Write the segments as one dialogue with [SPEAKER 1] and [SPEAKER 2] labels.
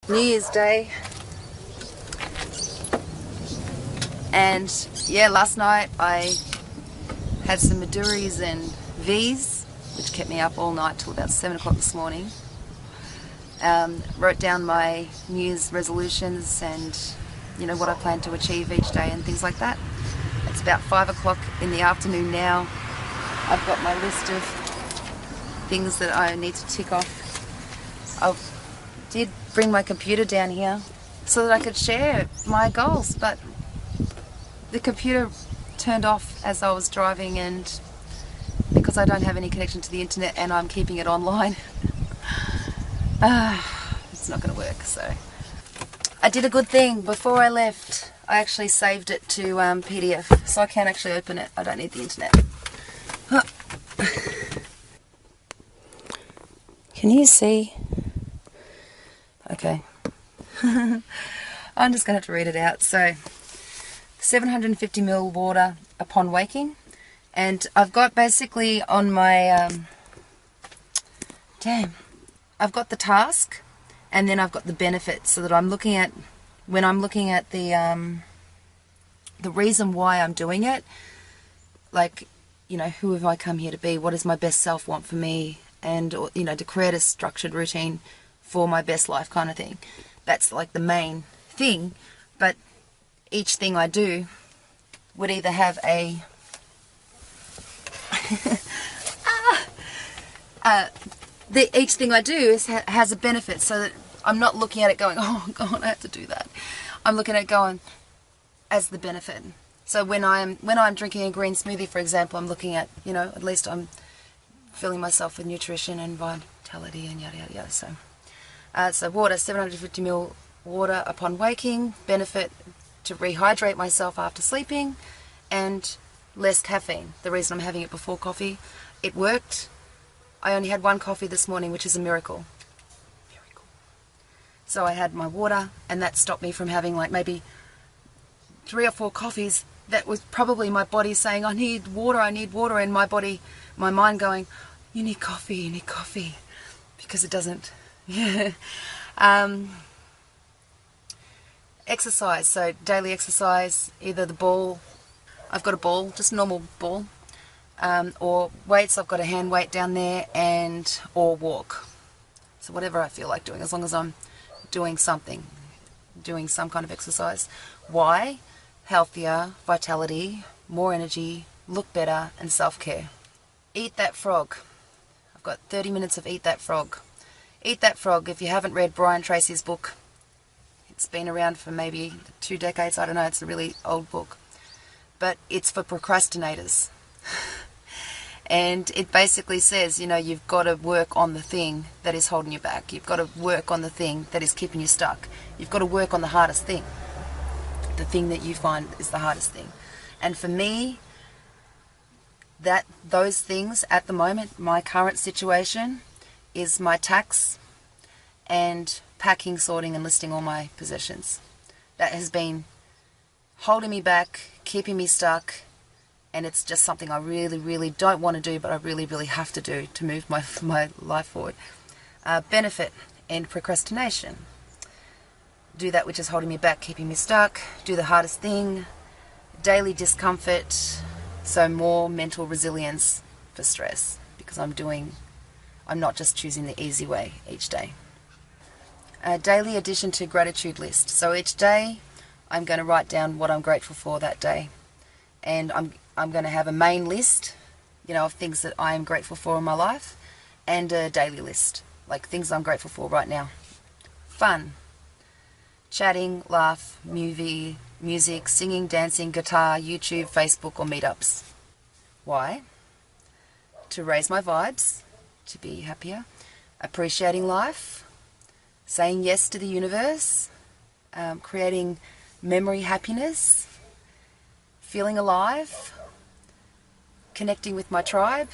[SPEAKER 1] New Year's Day, and yeah, last night I had some Maduris and V's, which kept me up all night till about 7 o'clock this morning. Wrote down my New Year's resolutions and what I plan to achieve each day and things like that. It's about 5 o'clock in the afternoon now. I've got my list of things that I need to tick off. I did bring my computer down here so that I could share my goals, but the computer turned off as I was driving, and because I don't have any connection to the internet and I'm keeping it online, it's not going to work. So I did a good thing. Before I left, I actually saved it to PDF, so I can actually open it. I don't need the internet. Can you see? Okay. I'm just going to have to read it out. So 750 ml water upon waking, and I've got basically on my I've got the task and then I've got the benefit, so that I'm looking at, when I'm looking at the reason why I'm doing it, like, who have I come here to be, what does my best self want for me, and to create a structured routine for my best life kind of thing. That's like the main thing, but each thing I do would either have a each thing I do has a benefit, so that I'm not looking at it going, oh God, I have to do that. I'm looking at it going as the benefit. So when I'm drinking a green smoothie, for example, I'm looking at, at least I'm filling myself with nutrition and vitality and yada yada yada. So water, 750 ml water upon waking, benefit to rehydrate myself after sleeping, and less caffeine. The reason I'm having it before coffee, it worked. I only had one coffee this morning, which is a miracle. So I had my water, and that stopped me from having like maybe 3 or 4 coffees. That was probably my body saying, I need water, and my mind going, you need coffee, because it doesn't. Yeah. Exercise, so daily exercise, either the ball, I've got a ball, just a normal ball, or weights, I've got a hand weight down there, or walk. So whatever I feel like doing, as long as I'm doing something, doing some kind of exercise. Why? Healthier, vitality, more energy, look better, and self-care. Eat that frog. I've got 30 minutes of Eat That Frog. Eat That Frog, if you haven't read Brian Tracy's book, it's been around for maybe 2 decades, I don't know, it's a really old book. But it's for procrastinators. And it basically says, you've got to work on the thing that is holding you back. You've got to work on the thing that is keeping you stuck. You've got to work on the hardest thing. The thing that you find is the hardest thing. And for me, those things at the moment, my current situation, is my tax and packing, sorting and listing all my possessions. That has been holding me back, keeping me stuck, and it's just something I really, really don't want to do, but I really, really have to do to move my life forward. Benefit and procrastination. Do that which is holding me back, keeping me stuck. Do the hardest thing. Daily discomfort, so more mental resilience for stress, because I'm not just choosing the easy way each day. Daily addition to gratitude list. So each day I'm going to write down what I'm grateful for that day, and I'm going to have a main list, of things that I am grateful for in my life, and a daily list, like things I'm grateful for right now. Fun. Chatting, laugh, music, singing, dancing, guitar, YouTube, Facebook, or meetups. Why? To raise my vibes, to be happier, appreciating life, saying yes to the universe, creating memory happiness, feeling alive, connecting with my tribe,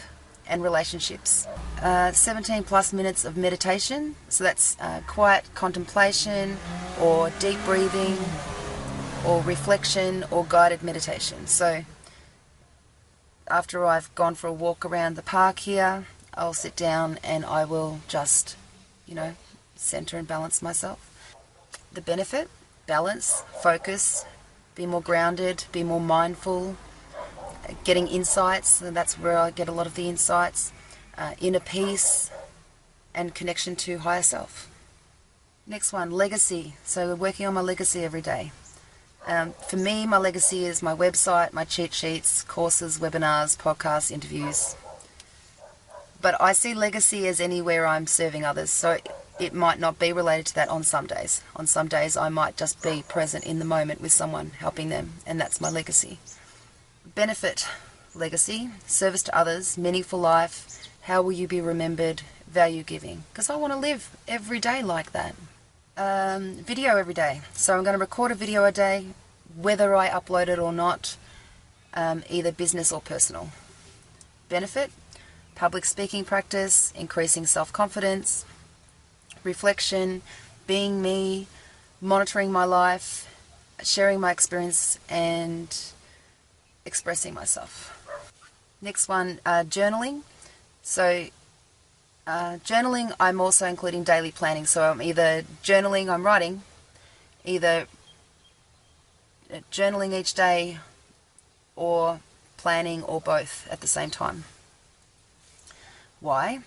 [SPEAKER 1] and relationships. 17 plus minutes of meditation, so that's quiet contemplation or deep breathing or reflection or guided meditation. So after I've gone for a walk around the park here, I'll sit down and I will just, center and balance myself. The benefit: balance, focus, be more grounded, be more mindful, getting insights, and that's where I get a lot of the insights, inner peace, and connection to higher self. Next one, legacy. So we're working on my legacy every day. For me, my legacy is my website, my cheat sheets, courses, webinars, podcasts, interviews. But I see legacy as anywhere I'm serving others, so it might not be related to that on some days. On some days I might just be present in the moment with someone, helping them, and that's my legacy. Benefit: legacy, service to others, meaningful life, how will you be remembered, value giving. Because I want to live every day like that. Video every day. So I'm going to record a video a day, whether I upload it or not, either business or personal. Benefit: public speaking practice, increasing self-confidence, reflection, being me, monitoring my life, sharing my experience, and expressing myself. Next one, journaling. So journaling, I'm also including daily planning. So I'm either journaling, I'm writing, either journaling each day or planning, or both at the same time. Why?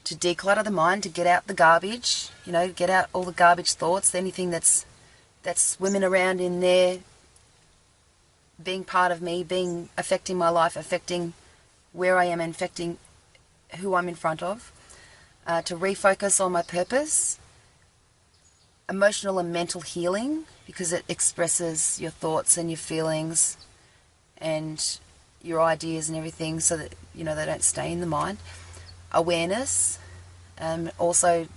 [SPEAKER 1] To declutter the mind, to get out the garbage, get out all the garbage thoughts, anything that's swimming around in there, being part of me, affecting my life, affecting where I am, and affecting who I'm in front of. To refocus on my purpose. Emotional and mental healing, because it expresses your thoughts and your feelings and your ideas and everything, so that they don't stay in the mind. Awareness. Also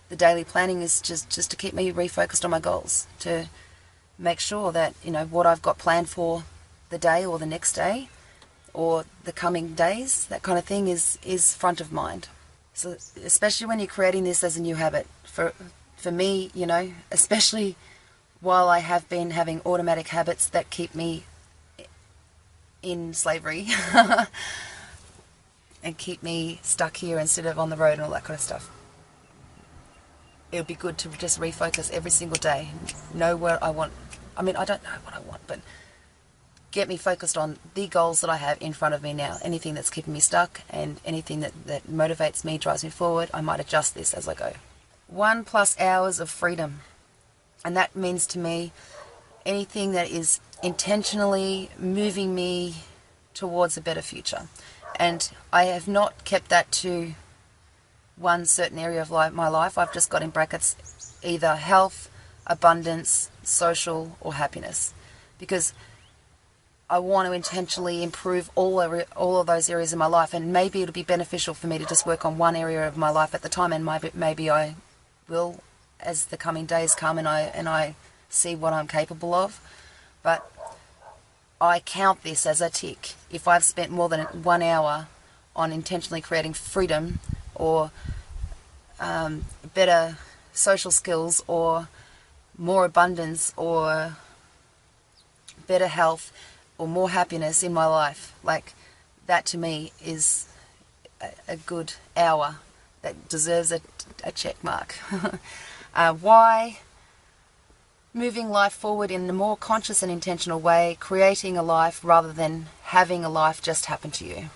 [SPEAKER 1] the daily planning is just to keep me refocused on my goals, to make sure that what I've got planned for the day or the next day or the coming days, that kind of thing, is front of mind. So especially when you're creating this as a new habit, for me, especially while I have been having automatic habits that keep me in slavery and keep me stuck here instead of on the road and all that kind of stuff. It would be good to just refocus every single day, know what I want. I mean, I don't know what I want, but get me focused on the goals that I have in front of me now. Anything that's keeping me stuck and anything that motivates me, drives me forward, I might adjust this as I go. 1+ hours of freedom. And that means to me anything that is intentionally moving me towards a better future. And I have not kept that to one certain area of my life. I've just got in brackets either health, abundance, social, or happiness. Because I want to intentionally improve all of those areas of my life, and maybe it'll be beneficial for me to just work on one area of my life at the time, and maybe I will as the coming days come and I see what I'm capable of. But I count this as a tick. If I've spent more than 1 hour on intentionally creating freedom, or better social skills, or more abundance, or better health, or more happiness in my life, like that to me is a good hour that deserves a check mark. Why? Moving life forward in a more conscious and intentional way, creating a life rather than having a life just happen to you.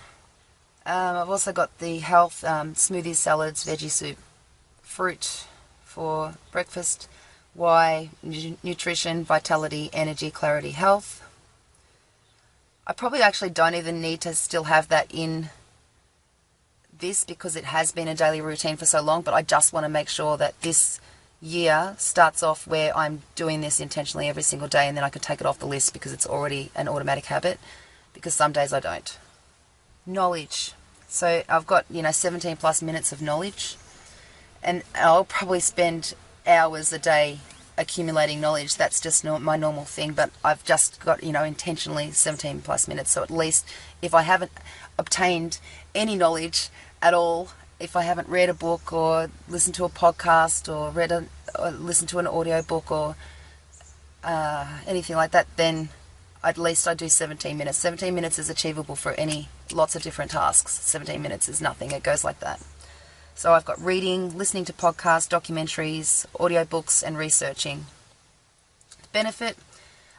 [SPEAKER 1] I've also got the health, smoothies, salads, veggie soup, fruit for breakfast. Why? Nutrition, vitality, energy, clarity, health. I probably actually don't even need to still have that in this, because it has been a daily routine for so long, but I just want to make sure that this year starts off where I'm doing this intentionally every single day, and then I can take it off the list because it's already an automatic habit, because some days I don't. Knowledge. So I've got 17 plus minutes of knowledge, and I'll probably spend hours a day accumulating knowledge. That's just my normal thing, but I've just got intentionally 17 plus minutes. So at least if I haven't obtained any knowledge at all, if I haven't read a book or listened to a podcast or listened to an audio book or anything like that, then at least I do 17 minutes. 17 minutes is achievable for lots of different tasks. 17 minutes is nothing. It goes like that. So I've got reading, listening to podcasts, documentaries, audiobooks, and researching. Benefit: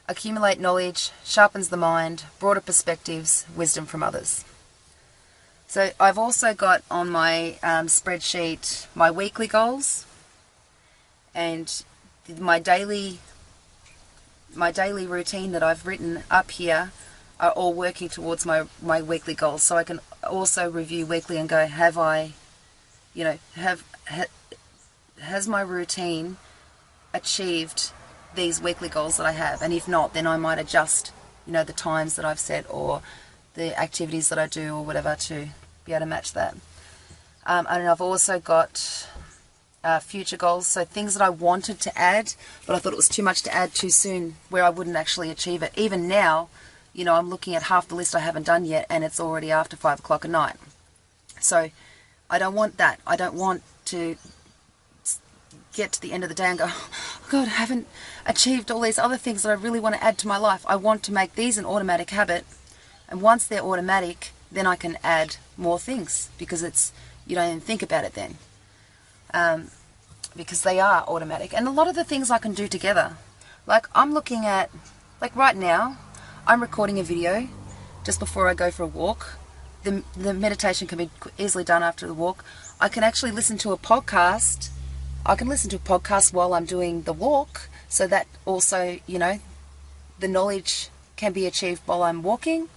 [SPEAKER 1] accumulate knowledge, sharpens the mind, broader perspectives, wisdom from others. So I've also got on my spreadsheet my weekly goals, and my daily routine that I've written up here are all working towards my weekly goals. So I can also review weekly and go, have I, has my routine achieved these weekly goals that I have? And if not, then I might adjust, the times that I've set or the activities that I do or whatever to be able to match that. And I've also got future goals, so things that I wanted to add, but I thought it was too much to add too soon, where I wouldn't actually achieve it. Even now, I'm looking at half the list I haven't done yet, and it's already after 5 o'clock at night. So I don't want that. I don't want to get to the end of the day and go, oh God, I haven't achieved all these other things that I really want to add to my life. I want to make these an automatic habit, and once they're automatic, then I can add more things, because you don't even think about it then. Because they are automatic. And a lot of the things I can do together. Like I'm looking at, like right now, I'm recording a video just before I go for a walk. The meditation can be easily done after the walk. I can actually listen to a podcast. I can listen to a podcast while I'm doing the walk, so that also, the knowledge can be achieved while I'm walking.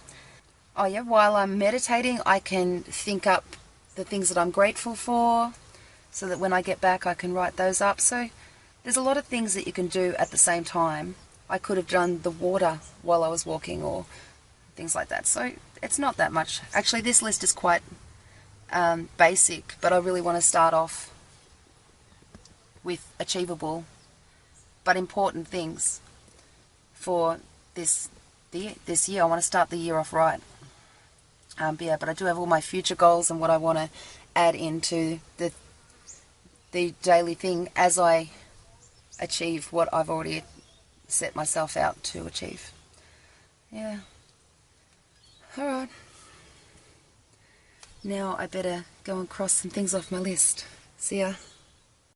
[SPEAKER 1] Oh yeah, while I'm meditating, I can think up the things that I'm grateful for, so that when I get back I can write those up. So there's a lot of things that you can do at the same time. I could have done the water while I was walking or things like that. So it's not that much. Actually, this list is quite basic, but I really want to start off with achievable but important things for this year. I want to start the year off right. But I do have all my future goals and what I want to add into the daily thing as I achieve what I've already set myself out to achieve. Yeah. Alright. Now I better go and cross some things off my list. See ya.